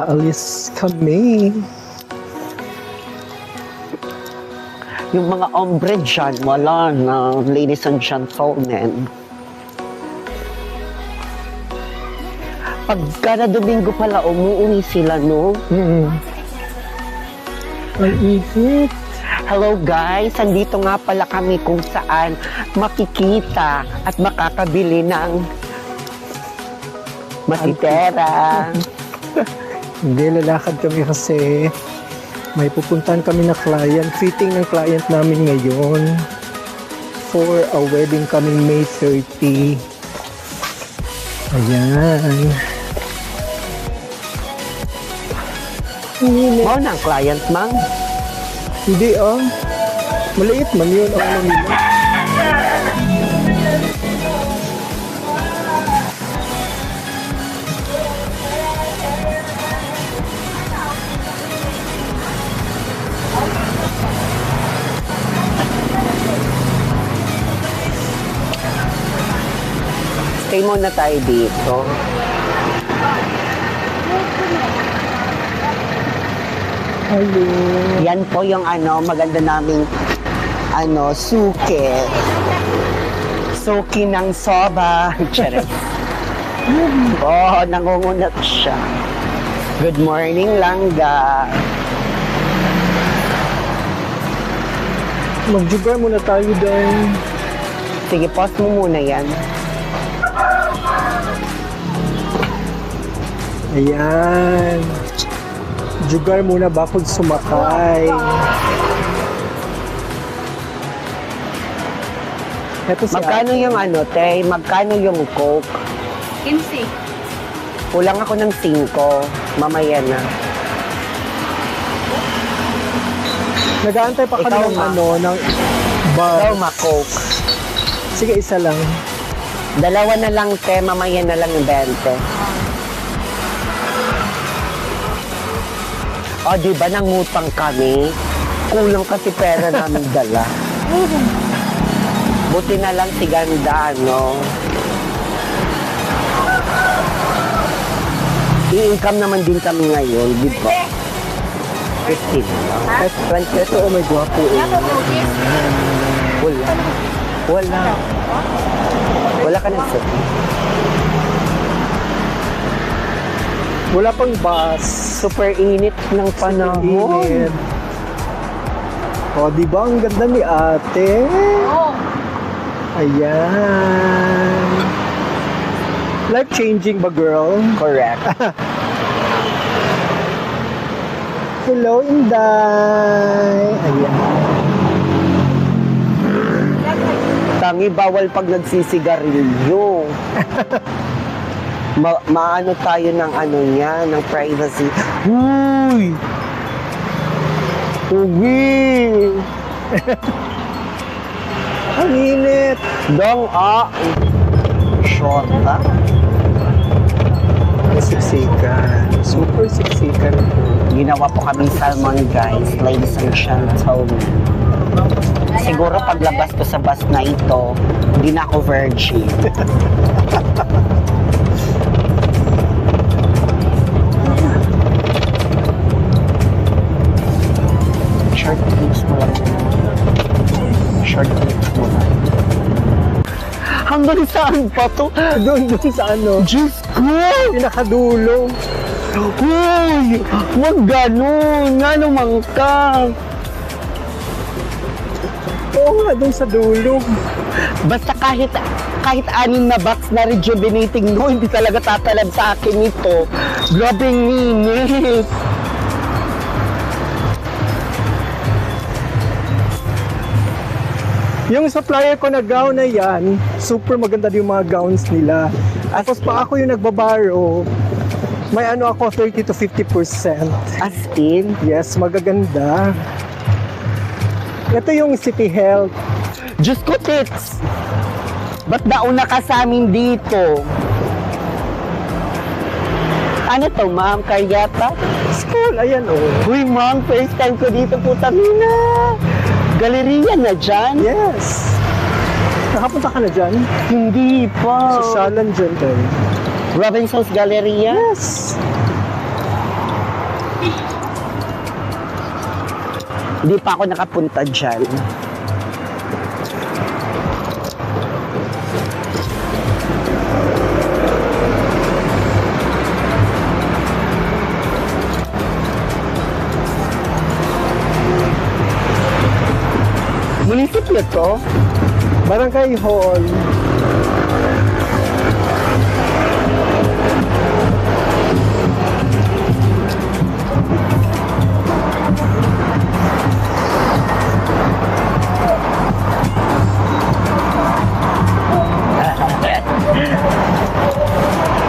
aalis kami. Yung mga ombre dyan, wala na, ladies and gentlemen. Pagka na Domingo pala, umuwi sila, no? Ang init. Hello guys, andito nga pala kami kung saan makikita at makakabili ng masitera. Hindi, lalakad kami kasi may pupuntahan kami na client. Fitting ng client namin ngayon for a wedding coming May 30. Ayan. Wow, na ang client, mang. Hindi maliit man yun. Ano nila? Stay muna tayo dito. Hello. Yan po yung maganda naming suke. Suki ng soba. Charis. Oh, nangungunat siya. Good morning, Langga. Mag-jugar muna tayo doon. Sige, pause mo muna yan. Ayan. Jugar muna bakod sumakay. Ito si Magkano Ate. yung te? Magkano yung Coke? 15. Kulang ako ng 5. Mamaya na. Nag-aantay pa kami Ikaw, ng Ma. ng Ikaw, bus. Coke. Sige, isa lang. Dalawa na lang, te. Mamaya na lang yung 20. O, di ba nangutang kami? Kulang kasi pera namin dala. Buti na lang si Ganda, I-income naman din kami ngayon, di ba? 15 lang. Ito, oh my gwapo. Wala. Wala. Wala ka nagsabi. Wala pang bus. Super init ng panahon. Init. O, di ba? Ang ganda ni ate. Oh. Ayan. Life-changing ba, girl? Correct. Hello, Inday. Ayan. Tangi, bawal pag nagsisigarilyo. Maano tayo ng ng privacy. Huy! Uwi! Ang init. Dong, shota. Siksikan. Super siksikan po. Ginawa po kami salmon, guys. Ladies and gentlemen. Siguro paglabas ko sa bus na ito, hindi na ako virgin. Short clips mo lang. Short clips mo lang. Hanggang saan pa to? Doon sa ano? Diyos ko! Pinakadulo. Uy! Huwag ganun! Nga naman ka! Oo nga, doon sa dulo. Basta kahit 6 na box na rejuvenating hindi talaga tatalab sa akin ito. Grabing init! Yung supplier ko na gown na yan, super maganda yung mga gowns nila. Tapos pa ako yung nagbabaro, may ako 30 to 50%. As in? Yes, magaganda. Ito yung City Health. Diyos ko, tits! Ba't nauna ka sa amin dito? Ano to, ma'am? Karyata? School, ayan oh. Uy, ma'am, first time ko dito, putang ina! Galeriya na dyan? Yes. Nakapunta ka na dyan? Hindi pa. Sosyalan dyan tayo. Robinson's Galleria? Yes. Hindi pa ako nakapunta dyan. Munisipyo to? Barangay Hall.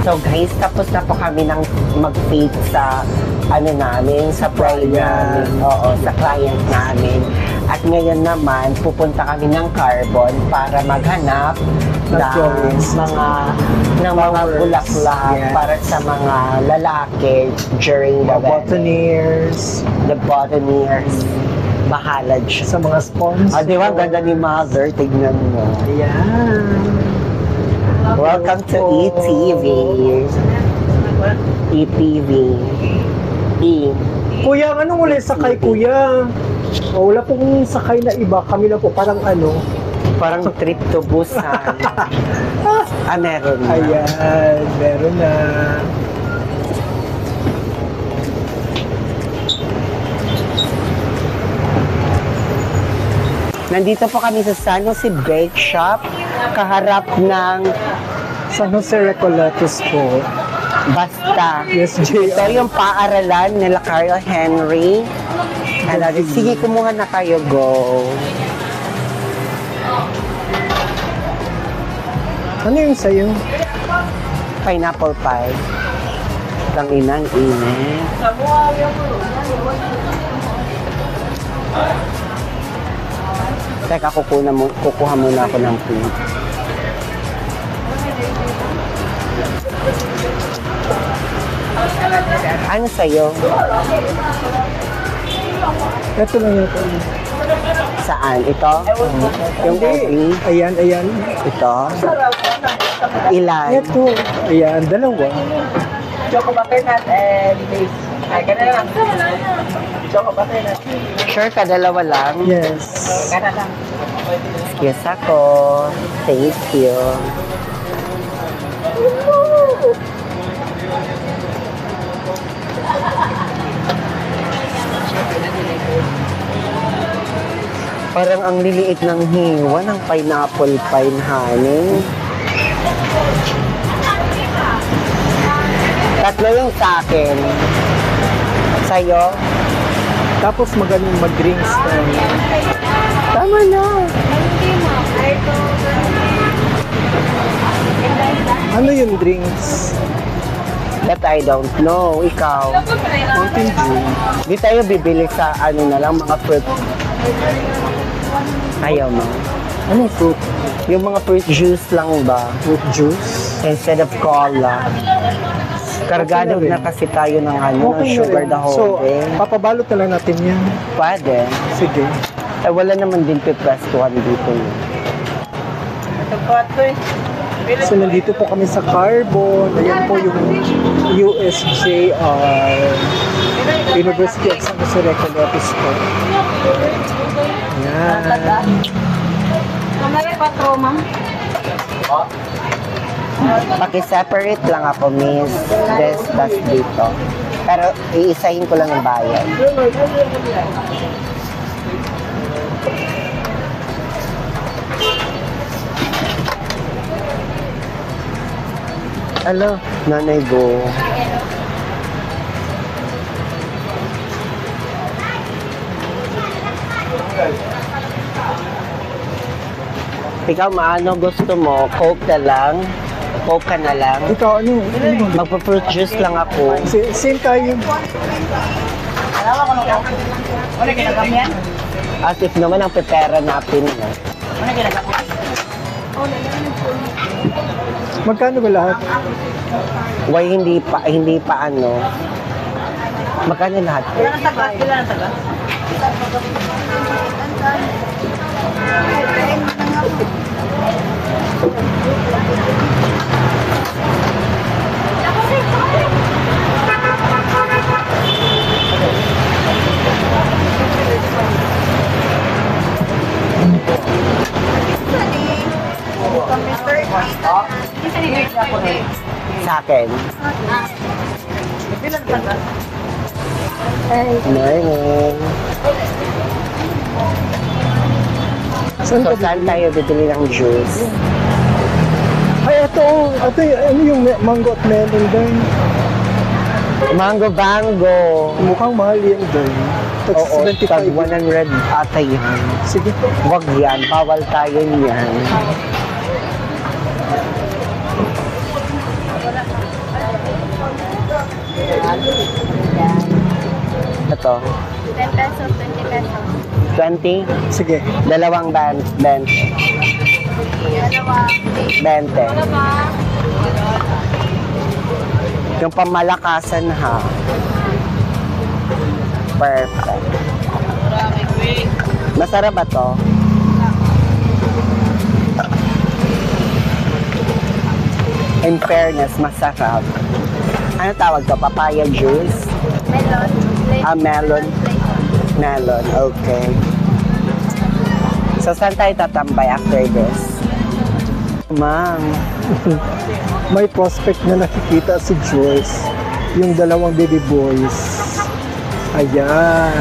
So guys, tapos na po kami ng mag-feed sa ano namin, sa client namin. Oo, sa client namin. At ngayon naman, pupunta kami ng Carbon para maghanap ng florist. mga Flowers. bulaklak Yes. para sa mga lalaki during the wedding. Botaniers. The botaniers. Bahala dyan. Sa mga sponsors. Ah, di ba? Ganda ni Mother. Tignan mo. Ayan. Welcome to ETV. ETV. E. Kuya, anong uli sakay, kuya? O, wala pong sakay na iba. Kami lang po parang ano. Parang trip to Busan. Meron na. Ayan, meron na. Nandito po kami sa San Jose Bake Shop, kaharap ng San Jose Recolatos po. Basta. Yes, Ito JR. yung paaralan nila Carl Henry. Ano, sige, kumuha na kayo, go. Ano yung sa'yo? Pineapple pie. Tang inang init. Teka, kukuha muna ako ng pink. Ano sa'yo? Ito lang yung kuya. Saan? Ito? Yung Hindi. OB? Ayan, ayan. Ito? Ilan? Ito. Ayan, dalawa. Choco butternut and base. Ay, ganun lang. Choco butternut. Sure ka, dalawa lang? Yes. Ganun lang. Yes ako. Thank you. Parang ang liliit ng hiwa ng pineapple pine, honey. Tatlo yung sa akin. Sa'yo? Tapos magaling mag-drinks tayo. Tama na. Ano yung drinks? That I don't know. Ikaw? Mountain Dew. Di tayo bibili sa ano na lang, mga fruit. Ayaw mo. Anong fruit? Yung mga fruit juice lang ba? Fruit juice? Instead of cola. Kargado Okay na rin. na kasi tayo ng ano, ng na sugar rin. the whole So, day. papabalot na lang natin yan. Pwede. Sige. Eh, wala naman din pipwestuhan dito. Ito po ito eh. So, nandito po kami sa Carbon. Ayan po yung USJR. University of San Jose Recolatos po. Ayan. Kamari patro, ma'am. Paki-separate lang ako, miss. Tas dito. Pero iisahin ko lang yung bayad. Hello, nanay go. Ikaw, maano gusto mo? Coke na lang? Coke ka na lang? Ikaw, ano? Magpa-fruit juice lang ako. Same tayo. Alawa ko lang. Ano ginagawa yan? As if naman ang prepara natin. No? Ano ginagawa? Magkano ba lahat? Why hindi pa ano? Magkano lahat? Ilan ang taga? Ilan ang taga? Sa akin. Morning. Saan So, ka saan tayo bibili ng juice? Ay, ito ano yung mango at melon din. Mango Bango. Mukhang mahal yan din. Tag Oo, 75. tag 100 ata yan. Sige. Wag yan, bawal tayo niyan. Ito, 10 pesos, 20 pesos. 20, Sige. dalawang bench. Dalawa. 20. Yung pamalakasan ha. Perfect. Masarap ba to? In fairness, masarap. Ano tawag to? Papaya juice? Melon. Melon. Melon, okay. So, saan tayo tatambay after this? Ma'am. May prospect na nakikita si Joyce. Yung dalawang baby boys. Ayan.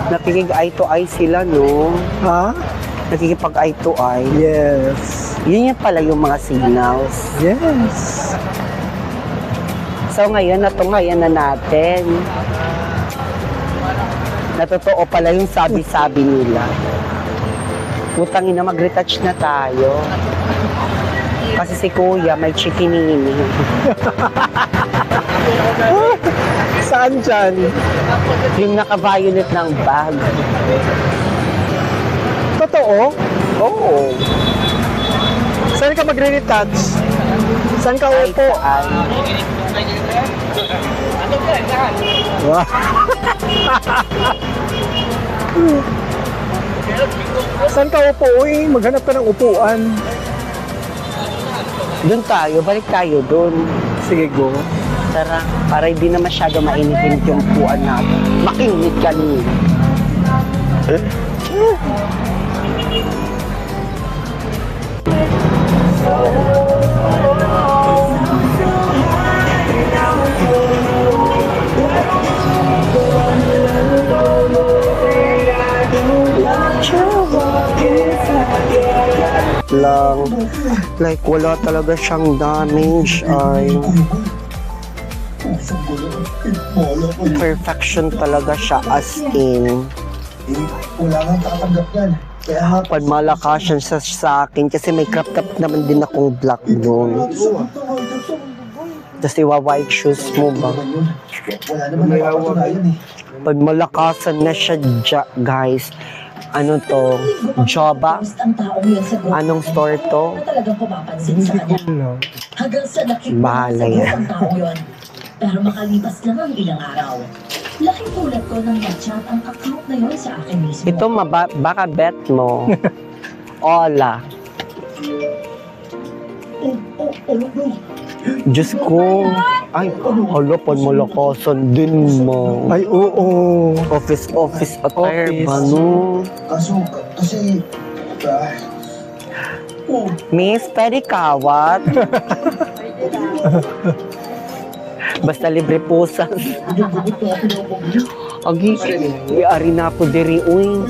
Nakikig eye to eye sila, no? Ha? Nakikipag eye to eye. Yes. Yun yung pala yung mga signals. Yes. So ngayon, natungayan na natin. Natotoo pala yung sabi-sabi nila. Putangin na, mag-retouch na tayo. Kasi si Kuya may chikinini. Saan dyan? Yung naka-violet ng bag. Totoo? Oo. Saan ka magre-retouch? Saan ka Ay, upo? Wow. Saan ka upo? Uy, maghanap ka ng upuan. Doon tayo, balik tayo doon. Sige, go. Tara, para hindi na masyado mainit yung puan natin. Makinit kanina. Lang, like wala talaga siyang damage ay perfection talaga siya as in Wala kang tatanggap yan. Kaya pag malakasan siya sa akin kasi may crop top naman din akong black doon. Tapos iwa-white shoes mo ba? wala naman nakapatunayan eh. Pag malakasan na siya, guys, ano to? Joba? Ang taong yun sa grupo Anong store to? na talagang pumapansin sa kanya. Hanggang sa nakita Bahala sa yan. ang taong yun. Pero makalipas lang ang ilang araw. Laking tulad ko nang mag-chat ang account na yun sa akin mismo. Ito, baka bet mo. Ola. Diyos ko. Ay, hala, pag malakasan din mo. Ay, oo. Office attire Office. ba, no? Kaso, kasi... Miss, pwede kawat? Basta libre pusas. Agi, iari na po diri, uy.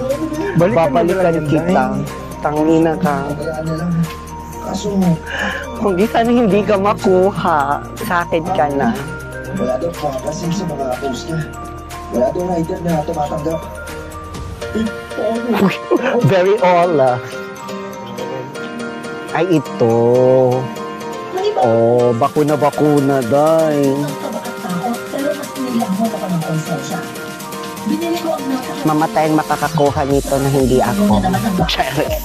Babalikan kita. Tangina ka. Kayaan na lang. Kaso, Kung di sana hindi ka makuha, sa akin ka na. wala daw pumapansin sa mga post niya. Wala daw rider na tumatanggap. Very all. Ay, ito. Oh, bakuna, day. Ang kaba at takot, pero mas nilangho ako ng konsensya. Binili ko ang napaka- Mamatay ang makakakuha nito na hindi ako. Ano naman ang bakit? Charis.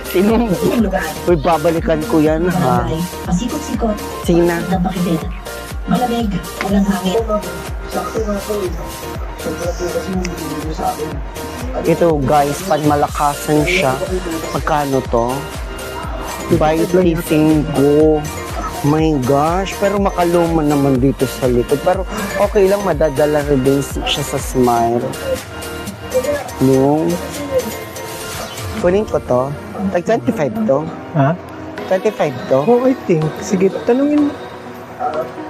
Sino? Yung lugar. Uy, babalikan ko yan, ha? Barangay, pasikot-sikot, Sina? ng pakitid. Malamig, walang hangin. Sakto nga po eh. Sobra po kasi yung binibigay sa akin. Ito guys, pag malakasan siya, magkano to? 5.5. My gosh, pero makaluma naman dito sa likod. Pero okay lang, madadala rin din siya sa Smile. No? Kunin ko to. Tag 25 to. Ha? 25 to. Oh, I think. Sige, tanungin mo.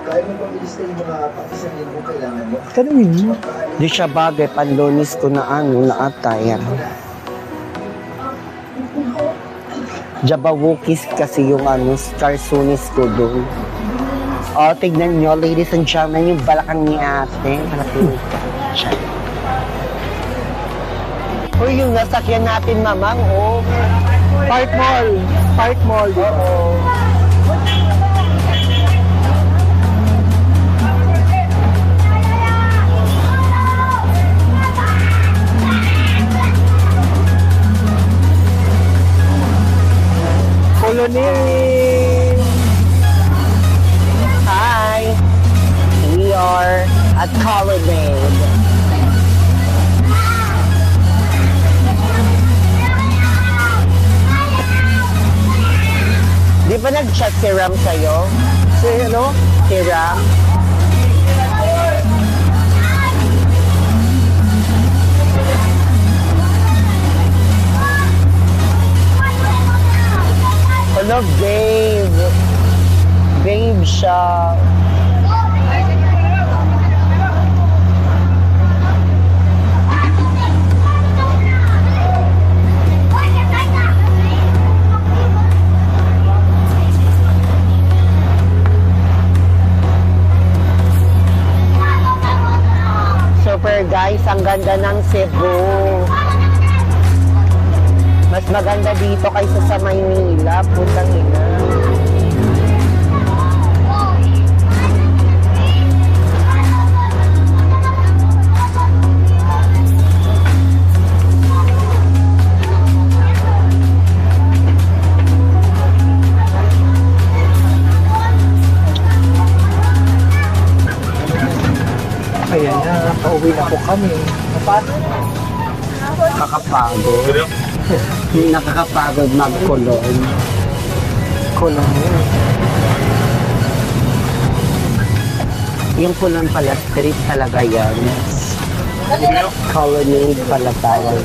Kaya mo pang ilista yung mga patisanin kung kailangan mo. Tanungin mo. Di siya bagay, panlunis ko na na attire. Jabawokis kasi yung carsunis ko doon. O, tignan nyo, ladies and gentlemen, yung balakang ni ate. Malapit siya. O, yung nasakyan natin, mamang, oh. Park Mall. Park Mall. Oo. Colonel. Hi! We are at Colonnade. Di ba nag-chat si Ram sa'yo? Si ano? Si Ram? Hello, babe. Babe siya. Super guys, ang ganda ng Cebu. Mas maganda dito kaysa sa Maynila. Putang ina. Ayan na, pauwi na po kami. Kakapagod. Nakakapagod mag-Colon. Colonel. Yung Colon pala, street talaga yan. Colonnade pala tawag.